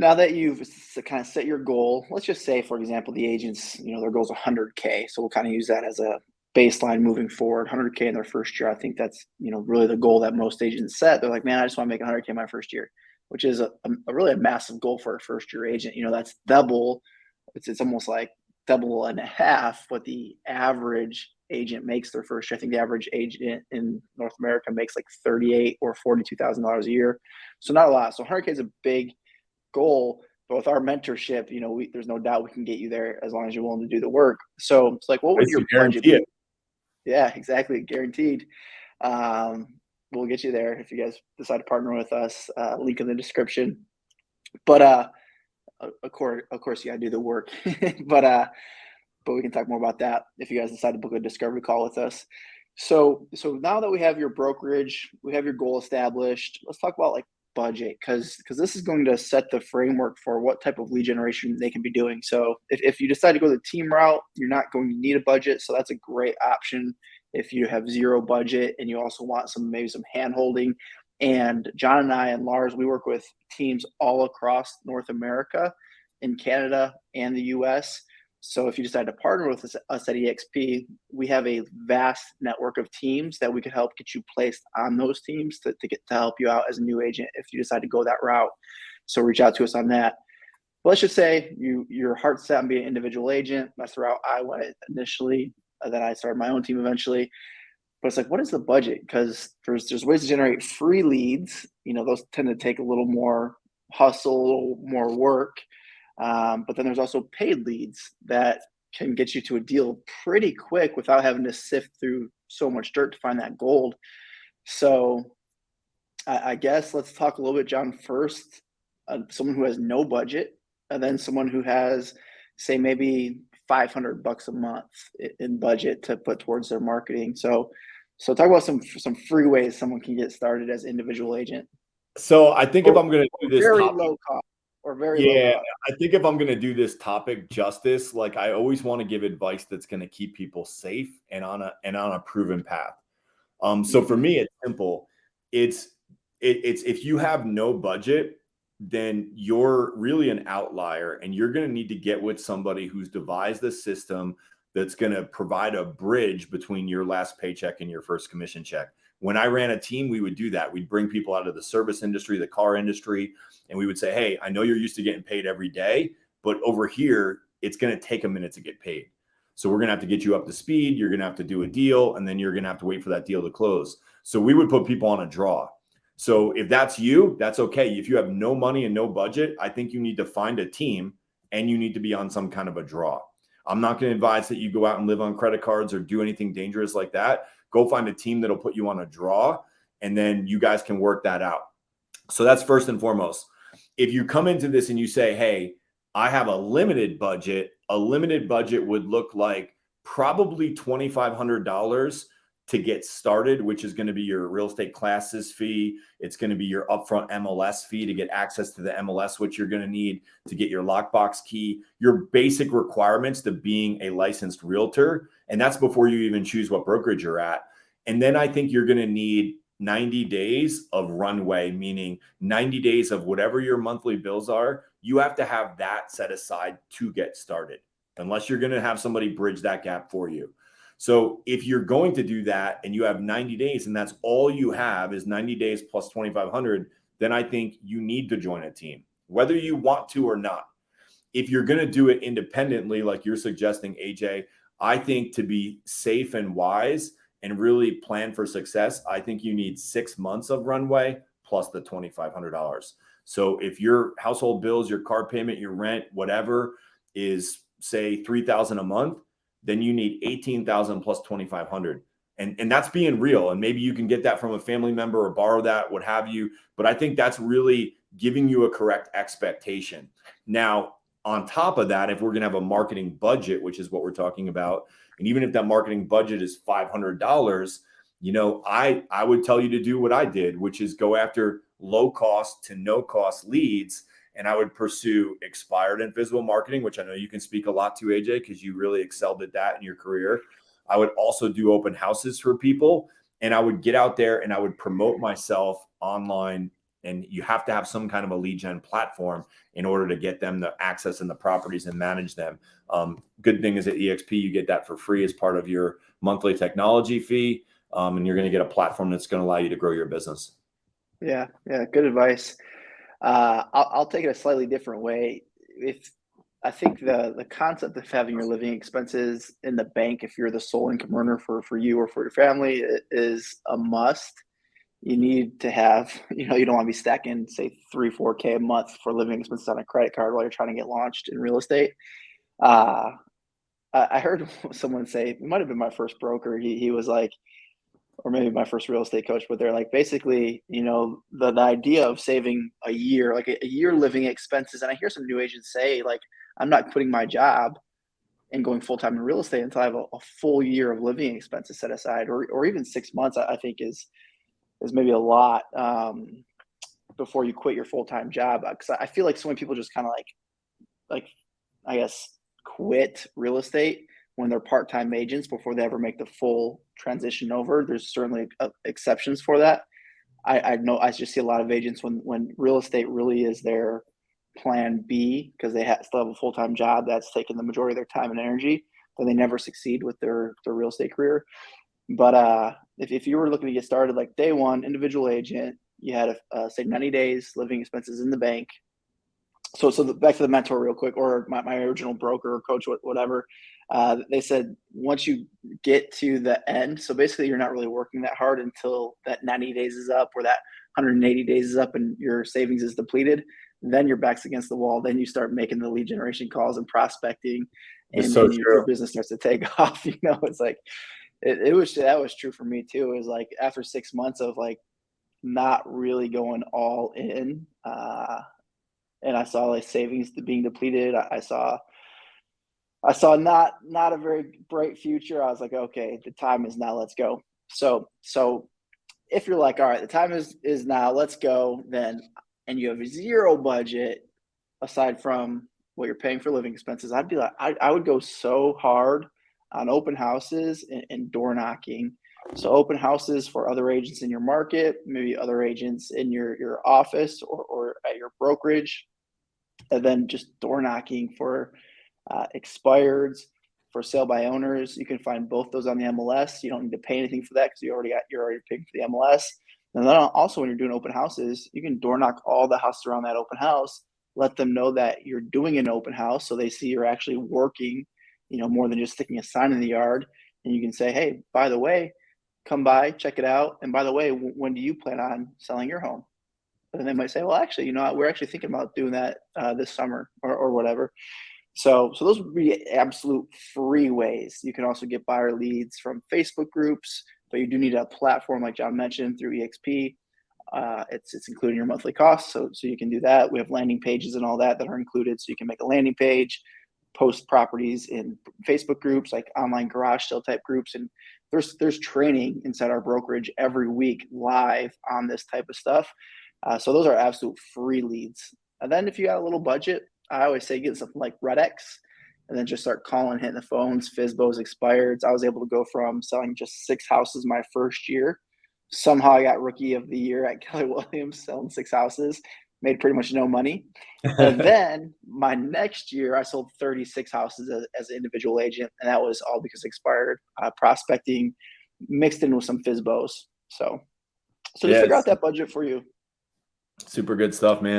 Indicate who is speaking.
Speaker 1: Now that you've kind of set your goal, let's just say, for example, the agents, their goal is 100K. So we'll kind of use that as a baseline moving forward. 100K in their first year. I think that's, really the goal that most agents set. They're like, man, I just want to make 100K my first year, which is a really a massive goal for a first year agent. That's double. It's almost like double and a half what the average agent makes their first year. I think the average agent in North America makes like 38 or $42,000 a year. So not a lot. So 100K is a big goal, but with our mentorship, there's no doubt we can get you there as long as you're willing to do the work. So it's like, what would
Speaker 2: It's
Speaker 1: your
Speaker 2: a
Speaker 1: budget
Speaker 2: guarantee
Speaker 1: be?
Speaker 2: it.
Speaker 1: Yeah, exactly, guaranteed. Um, we'll get you there if you guys decide to partner with us. Link in the description. But of course, you gotta do the work. but we can talk more about that if you guys decide to book a discovery call with us. So now that we have your brokerage, we have your goal established, let's talk about like budget, because this is going to set the framework for what type of lead generation they can be doing. So if you decide to go the team route, you're not going to need a budget. So that's a great option if you have zero budget and you also want maybe some hand holding. And John and I and Lars, we work with teams all across North America, in Canada and the US. So if you decide to partner with us at EXP, we have a vast network of teams that we could help get you placed on those teams to help you out as a new agent if you decide to go that route. So reach out to us on that. But let's just say your heart's set on being an individual agent. That's the route I went initially. Then I started my own team eventually. But it's like, what is the budget? Because there's ways to generate free leads. Those tend to take a little more hustle, a little more work. But then there's also paid leads that can get you to a deal pretty quick without having to sift through so much dirt to find that gold. So I guess let's talk a little bit, John, first, someone who has no budget, and then someone who has, say, maybe $500 a month in budget to put towards their marketing. So talk about some free ways someone can get started as an individual agent.
Speaker 2: So I think if I'm going to do this
Speaker 1: very
Speaker 2: topic,
Speaker 1: low cost or very low
Speaker 2: yeah,
Speaker 1: cost.
Speaker 2: I think if I'm going to do this topic justice, like I always want to give advice that's going to keep people safe and on a proven path. So for me, it's simple. It's if you have no budget, then you're really an outlier, and you're going to need to get with somebody who's devised a system that's going to provide a bridge between your last paycheck and your first commission check. When I ran a team, we would do that. We'd bring people out of the service industry, the car industry, and we would say, hey, I know you're used to getting paid every day, but over here, it's going to take a minute to get paid. So we're going to have to get you up to speed. You're going to have to do a deal, and then you're going to have to wait for that deal to close. So we would put people on a draw. So if that's you, that's okay. If you have no money and no budget, I think you need to find a team and you need to be on some kind of a draw. I'm not going to advise that you go out and live on credit cards or do anything dangerous like that. Go find a team that'll put you on a draw, and then you guys can work that out. So that's first and foremost. If you come into this and you say, hey, I have a limited budget would look like probably $2,500 to get started, which is going to be your real estate classes fee. It's going to be your upfront MLS fee to get access to the MLS, which you're going to need to get your lockbox key, your basic requirements to being a licensed realtor. And that's before you even choose what brokerage you're at. And then I think you're going to need 90 days of runway, meaning 90 days of whatever your monthly bills are. You have to have that set aside to get started, unless you're going to have somebody bridge that gap for you. So if you're going to do that and you have 90 days and that's all you have is 90 days plus 2,500, then I think you need to join a team, whether you want to or not. If you're going to do it independently, like you're suggesting, AJ, I think to be safe and wise and really plan for success, I think you need 6 months of runway plus the $2,500. So if your household bills, your car payment, your rent, whatever is, say, $3,000 a month, then you need 18,000 plus 2,500. And that's being real. And maybe you can get that from a family member or borrow that, what have you. But I think that's really giving you a correct expectation. Now, on top of that, if we're going to have a marketing budget, which is what we're talking about, and even if that marketing budget is $500, I would tell you to do what I did, which is go after low cost to no cost leads. And I would pursue expired and visible marketing, which I know you can speak a lot to, AJ, because you really excelled at that in your career. I would also do open houses for people, and I would get out there and I would promote myself online And you have to have some kind of a lead gen platform in order to get them the access in the properties and manage them. Good thing is at EXP, you get that for free as part of your monthly technology fee. And you're going to get a platform that's going to allow you to grow your business.
Speaker 1: Yeah. Good advice. I'll take it a slightly different way. I think the concept of having your living expenses in the bank, if you're the sole income earner for you or for your family, is a must. You need to have, you don't want to be stacking, say, 3-4K a month for living expenses on a credit card while you're trying to get launched in real estate. Uh, I heard someone say, it might have been my first broker. He was like, or maybe my first real estate coach, but they're like, basically, the idea of saving a year, like a year living expenses. And I hear some new agents say, like, I'm not quitting my job and going full time in real estate until I have a full year of living expenses set aside, or even 6 months. I think is maybe a lot before you quit your full time job. Because I feel like so many people just kind of like I guess quit real estate when they're part time agents before they ever make the full transition over. There's certainly exceptions for that. I know I just see a lot of agents when real estate really is their plan B because they still have a full time job that's taking the majority of their time and energy, then they never succeed with their real estate career. But if you were looking to get started, like day one, individual agent, you had say 90 days living expenses in the bank. So back to the mentor real quick, or my original broker or coach, whatever. They said once you get to the end, so basically you're not really working that hard until that 90 days is up or that 180 days is up and your savings is depleted. Then your back's against the wall. Then you start making the lead generation calls and prospecting, and your business starts to take off. It's like that was true for me too. It was like after 6 months of like not really going all in, and I saw like savings being depleted. I saw not a very bright future. I was like, okay, the time is now. Let's go. So if you're like, all right, the time is now. Let's go. Then, and you have zero budget aside from what you're paying for living expenses, I'd be like, I would go so hard on open houses and door knocking. So open houses for other agents in your market, maybe other agents in your office or at your brokerage, and then just door knocking for expireds, for sale by owners. You can find both those on the MLS. You don't need to pay anything for that because you're already paying for the MLS. And then also when you're doing open houses, you can door knock all the houses around that open house. Let them know that you're doing an open house, so they see you're actually working, more than just sticking a sign in the yard. And you can say, hey, by the way, come by, check it out. And by the way, when do you plan on selling your home? And they might say, well, actually, we're actually thinking about doing that this summer or whatever. So those would be absolute free ways. You can also get buyer leads from Facebook groups, but you do need a platform like John mentioned through EXP. It's including your monthly costs, so you can do that. We have landing pages and all that are included, so you can make a landing page, post properties in Facebook groups like online garage sale type groups, and there's training inside our brokerage every week live on this type of stuff. So those are absolute free leads. And then if you got a little budget, I always say get something like RedX and then just start calling, hitting the phones, FSBOs, expireds. I was able to go from selling just 6 houses my first year. Somehow I got rookie of the year at Keller Williams selling 6 houses, made pretty much no money. And then my next year I sold 36 houses as an individual agent. And that was all because expired prospecting mixed in with some FSBOs. So just figure out that budget for you.
Speaker 2: Super good stuff, man.